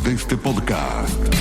de este podcast.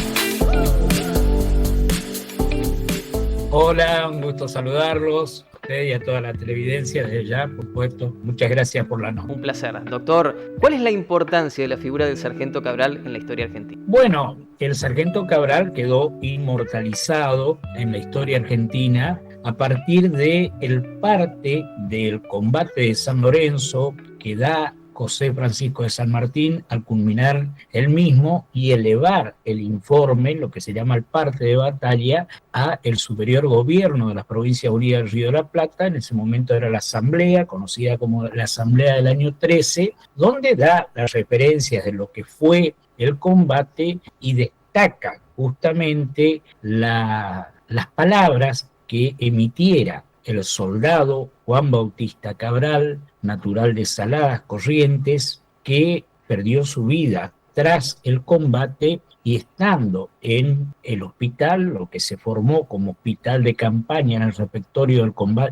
Hola, un gusto saludarlos, a ustedes y a toda la televidencia desde ya, por supuesto. Muchas gracias por la nota. Un placer. Doctor, ¿cuál es la importancia de la figura del sargento Cabral en la historia argentina? Bueno, el sargento Cabral quedó inmortalizado en la historia argentina a partir de el parte del combate de San Lorenzo que da José Francisco de San Martín al culminar el mismo y elevar el informe, lo que se llama el parte de batalla, a el superior gobierno de las Provincias Unidas del Río de la Plata. En ese momento era la Asamblea, conocida como la Asamblea del año 13, donde da las referencias de lo que fue el combate y destaca justamente las palabras que emitiera el soldado Juan Bautista Cabral, natural de Saladas, Corrientes, que perdió su vida tras el combate y estando en el hospital, lo que se formó como hospital de campaña en el refectorio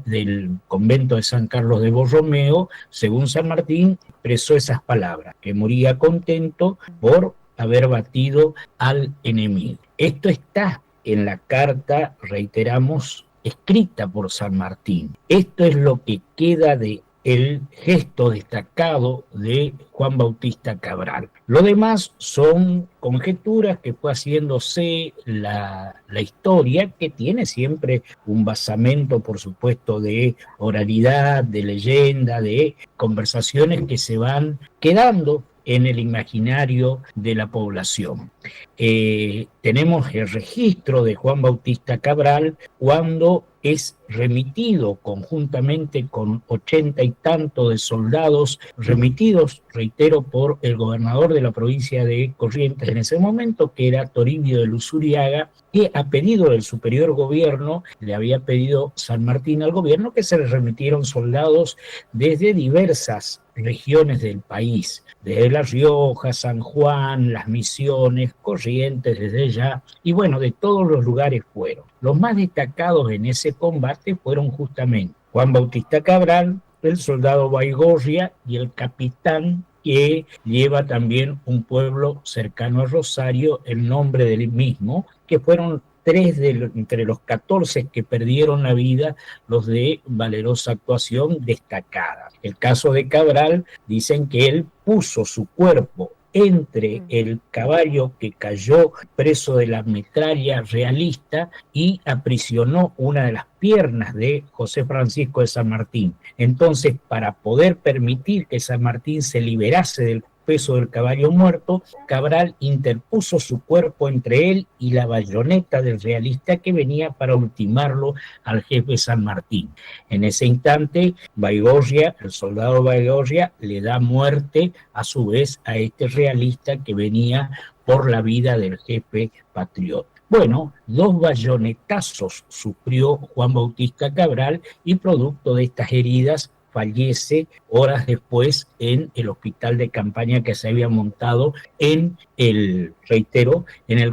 del convento de San Carlos de Borromeo, según San Martín, expresó esas palabras, que moría contento por haber batido al enemigo. Esto está en la carta, reiteramos, escrita por San Martín. Esto es lo que queda de el gesto destacado de Juan Bautista Cabral. Lo demás son conjeturas que fue haciéndose la historia, que tiene siempre un basamento, por supuesto, de oralidad, de leyenda, de conversaciones que se van quedando en el imaginario de la población. Tenemos el registro de Juan Bautista Cabral cuando es remitido conjuntamente con 80 y tanto de soldados remitidos, reitero, por el gobernador de la provincia de Corrientes en ese momento, que era Toribio de Luzuriaga, que a pedido del superior gobierno, le había pedido San Martín al gobierno que se le remitieron soldados desde diversas regiones del país, desde La Rioja, San Juan, Las Misiones, Corrientes, desde ya, y bueno, de todos los lugares fueron. Los más destacados en ese combate fueron justamente Juan Bautista Cabral, el soldado Baigorria y el capitán que lleva también un pueblo cercano a Rosario, el nombre del mismo, que fueron tres entre los 14 que perdieron la vida, los de valerosa actuación destacada. El caso de Cabral, dicen que él puso su cuerpo entre el caballo que cayó preso de la metralla realista y aprisionó una de las piernas de José Francisco de San Martín. Entonces, para poder permitir que San Martín se liberase del peso del caballo muerto, Cabral interpuso su cuerpo entre él y la bayoneta del realista que venía para ultimarlo al jefe San Martín. En ese instante, Baigorria, el soldado Baigorria, le da muerte a su vez a este realista que venía por la vida del jefe patriota. Bueno, 2 bayonetazos sufrió Juan Bautista Cabral y producto de estas heridas fallece horas después en el hospital de campaña que se había montado en el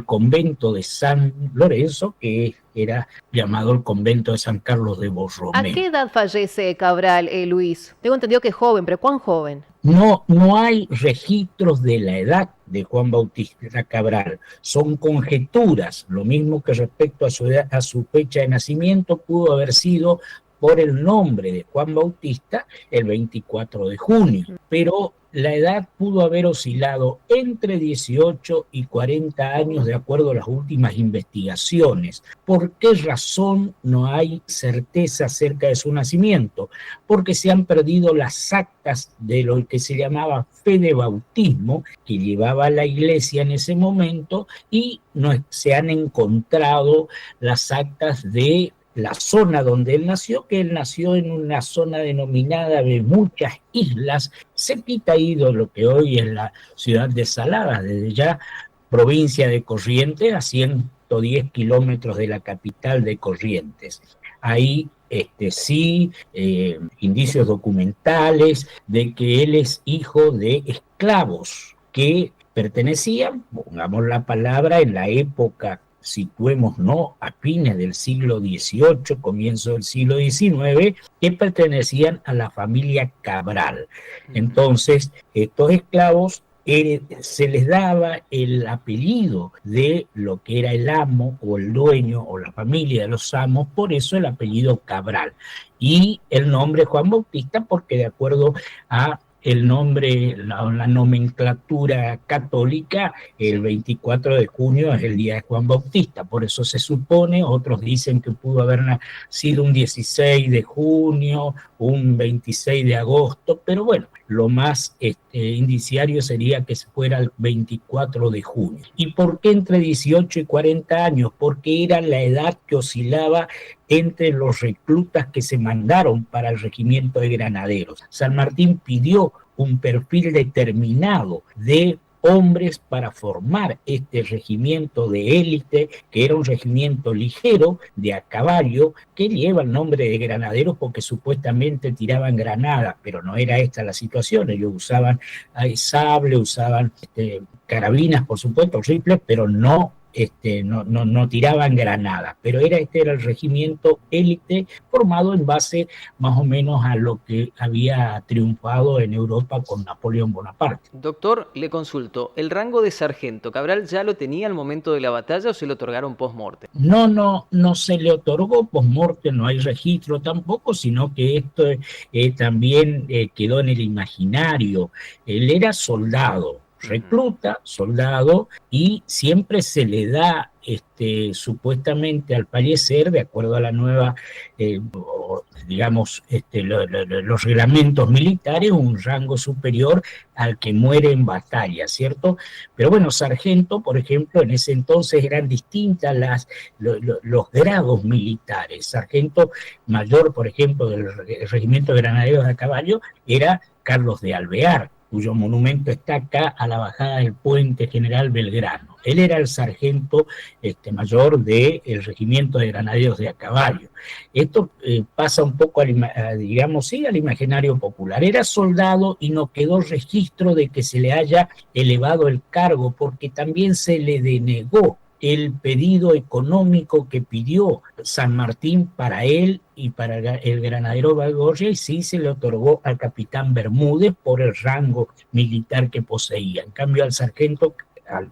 convento de San Lorenzo, que era llamado el convento de San Carlos de Borromeo. ¿A qué edad fallece Cabral, Luis? Tengo entendido que es joven, pero ¿cuán joven? No hay registros de la edad de Juan Bautista Cabral, son conjeturas, lo mismo que respecto a su fecha de nacimiento pudo haber sido por el nombre de Juan Bautista el 24 de junio, pero la edad pudo haber oscilado entre 18 y 40 años de acuerdo a las últimas investigaciones. ¿Por qué razón no hay certeza acerca de su nacimiento? Porque se han perdido las actas de lo que se llamaba fe de bautismo que llevaba la iglesia en ese momento y no se han encontrado las actas de la zona donde él nació, que él nació en una zona denominada de muchas islas, cerquita ahí de lo que hoy es la ciudad de Saladas, desde ya provincia de Corrientes, a 110 kilómetros de la capital de Corrientes. Ahí indicios documentales de que él es hijo de esclavos que pertenecían, pongamos la palabra, en la época, situémonos a fines del siglo XVIII, comienzo del siglo XIX, que pertenecían a la familia Cabral. Entonces, estos esclavos se les daba el apellido de lo que era el amo o el dueño o la familia de los amos, por eso el apellido Cabral. Y el nombre Juan Bautista porque de acuerdo a el nombre, la nomenclatura católica, el 24 de junio es el día de Juan Bautista, por eso se supone, otros dicen que pudo haber sido un 16 de junio, un 26 de agosto, pero bueno, lo más indiciario sería que fuera el 24 de junio. ¿Y por qué entre 18 y 40 años? Porque era la edad que oscilaba entre los reclutas que se mandaron para el regimiento de granaderos. San Martín pidió un perfil determinado de hombres para formar este regimiento de élite, que era un regimiento ligero de a caballo, que lleva el nombre de granaderos porque supuestamente tiraban granadas, pero no era esta la situación. Ellos usaban sable, usaban carabinas, por supuesto, rifles, pero no tiraban granadas, pero este era el regimiento élite formado en base más o menos a lo que había triunfado en Europa con Napoleón Bonaparte. Doctor, le consulto, ¿el rango de sargento Cabral ya lo tenía al momento de la batalla o se le otorgaron post-mortem? No se le otorgó post-mortem, no hay registro tampoco, sino que esto también quedó en el imaginario. Él era soldado, recluta, soldado, y siempre se le da supuestamente al fallecer, de acuerdo a la nueva, digamos, los reglamentos militares, un rango superior al que muere en batalla, ¿cierto? Pero bueno, sargento, por ejemplo, en ese entonces eran distintas los grados militares. Sargento mayor, por ejemplo, del regimiento de granaderos a caballo, era Carlos de Alvear, cuyo monumento está acá a la bajada del puente General Belgrano. Él era el sargento mayor del regimiento de granaderos de a caballo. Esto pasa un poco, digamos, sí, al imaginario popular. Era soldado y no quedó registro de que se le haya elevado el cargo, porque también se le denegó el pedido económico que pidió San Martín para él y para el granadero Baigorria, y sí se le otorgó al capitán Bermúdez por el rango militar que poseía. En cambio, al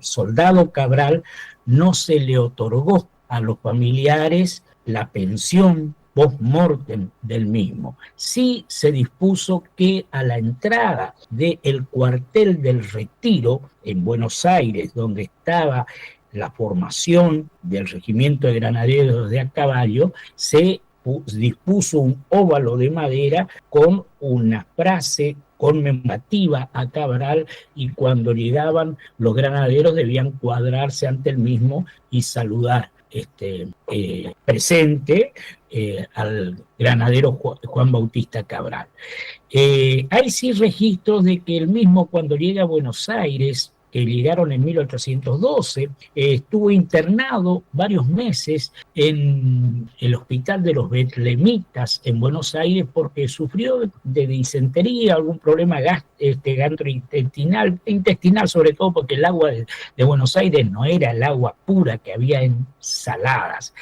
soldado Cabral no se le otorgó a los familiares la pensión post-mortem del mismo. Sí se dispuso que a la entrada del cuartel del Retiro en Buenos Aires, donde estaba la formación del regimiento de granaderos de a caballo, se dispuso un óvalo de madera con una frase conmemorativa a Cabral, y cuando llegaban los granaderos debían cuadrarse ante el mismo y saludar presente al granadero Juan Bautista Cabral. Hay sí registros de que él mismo, cuando llega a Buenos Aires, que llegaron en 1812, estuvo internado varios meses en el hospital de los betlemitas en Buenos Aires porque sufrió de disentería, algún problema gastrointestinal, sobre todo porque el agua de Buenos Aires no era el agua pura que había en Saladas,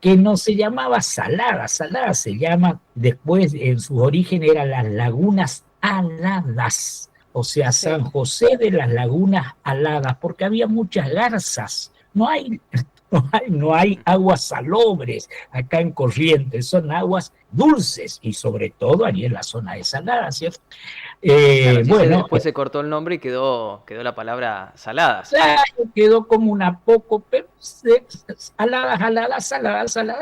que no se llamaba Saladas se llama, después en su origen eran las lagunas aladas. O sea, San José de las Lagunas Aladas, porque había muchas garzas. No hay aguas salobres acá en Corrientes, son aguas dulces, y sobre todo allí en la zona de Saladas, ¿cierto? Bueno, después se cortó el nombre y quedó la palabra Saladas. Claro, quedó como una poco, pero salada,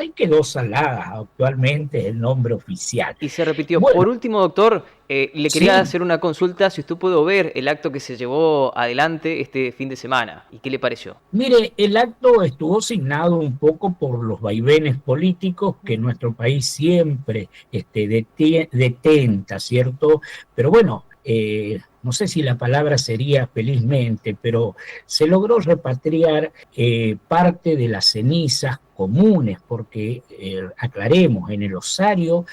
y quedó Saladas actualmente el nombre oficial. Y se repitió. Bueno, por último, doctor, le quería hacer una consulta si usted pudo ver el acto que se llevó adelante este fin de semana. ¿Y qué le pareció? Mire, el acto estuvo signado un poco por los vaivenes políticos que nuestro país siempre detenta, ¿cierto? Pero bueno, no sé si la palabra sería felizmente, pero se logró repatriar parte de las cenizas comunes, porque aclaremos, en el osario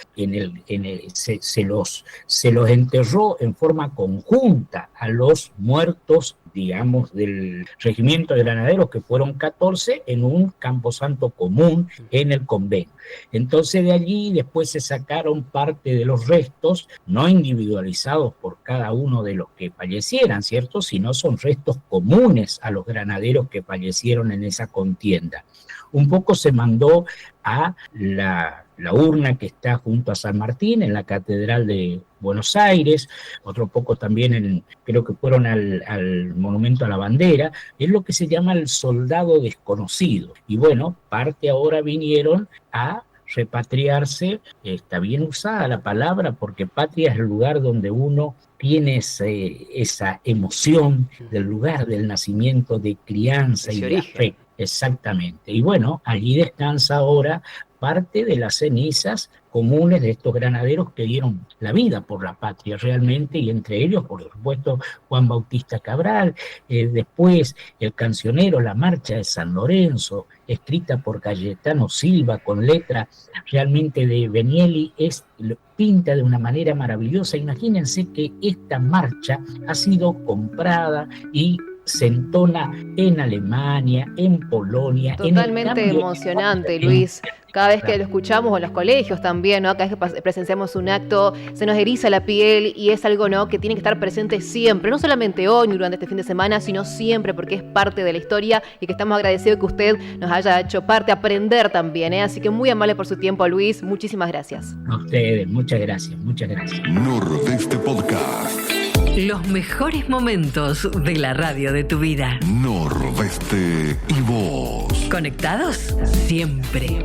se los enterró en forma conjunta a los muertos, digamos, del regimiento de granaderos, que fueron 14, en un camposanto común en el convento. Entonces de allí después se sacaron parte de los restos, no individualizados por cada uno de los que fallecieran, ¿cierto?, sino son restos comunes a los granaderos que fallecieron en esa contienda. Un poco se mandó a la urna que está junto a San Martín, en la Catedral de Buenos Aires, otro poco también creo que fueron al Monumento a la Bandera, es lo que se llama el soldado desconocido. Y bueno, parte ahora vinieron a repatriarse. Está bien usada la palabra, porque patria es el lugar donde uno tiene esa emoción del lugar del nacimiento, de crianza y de afecto. Exactamente. Y bueno, allí descansa ahora parte de las cenizas comunes de estos granaderos que dieron la vida por la patria realmente, y entre ellos, por supuesto, Juan Bautista Cabral, después el cancionero La Marcha de San Lorenzo, escrita por Cayetano Silva con letra realmente de Benielli, pinta de una manera maravillosa. Imagínense que esta marcha ha sido comprada y se entona en Alemania, en Polonia. Totalmente emocionante, Luis. Cada vez que lo escuchamos en los colegios también, ¿no? Cada vez que presenciamos un acto, se nos eriza la piel, y es algo, ¿no?, que tiene que estar presente siempre, no solamente hoy ni durante este fin de semana, sino siempre, porque es parte de la historia, y que estamos agradecidos que usted nos haya hecho parte, aprender también, ¿eh? Así que muy amable por su tiempo, Luis. Muchísimas gracias. A ustedes, muchas gracias, muchas gracias. Nordeste Podcast. Los mejores momentos de la radio de tu vida. Nordeste y vos. Conectados siempre.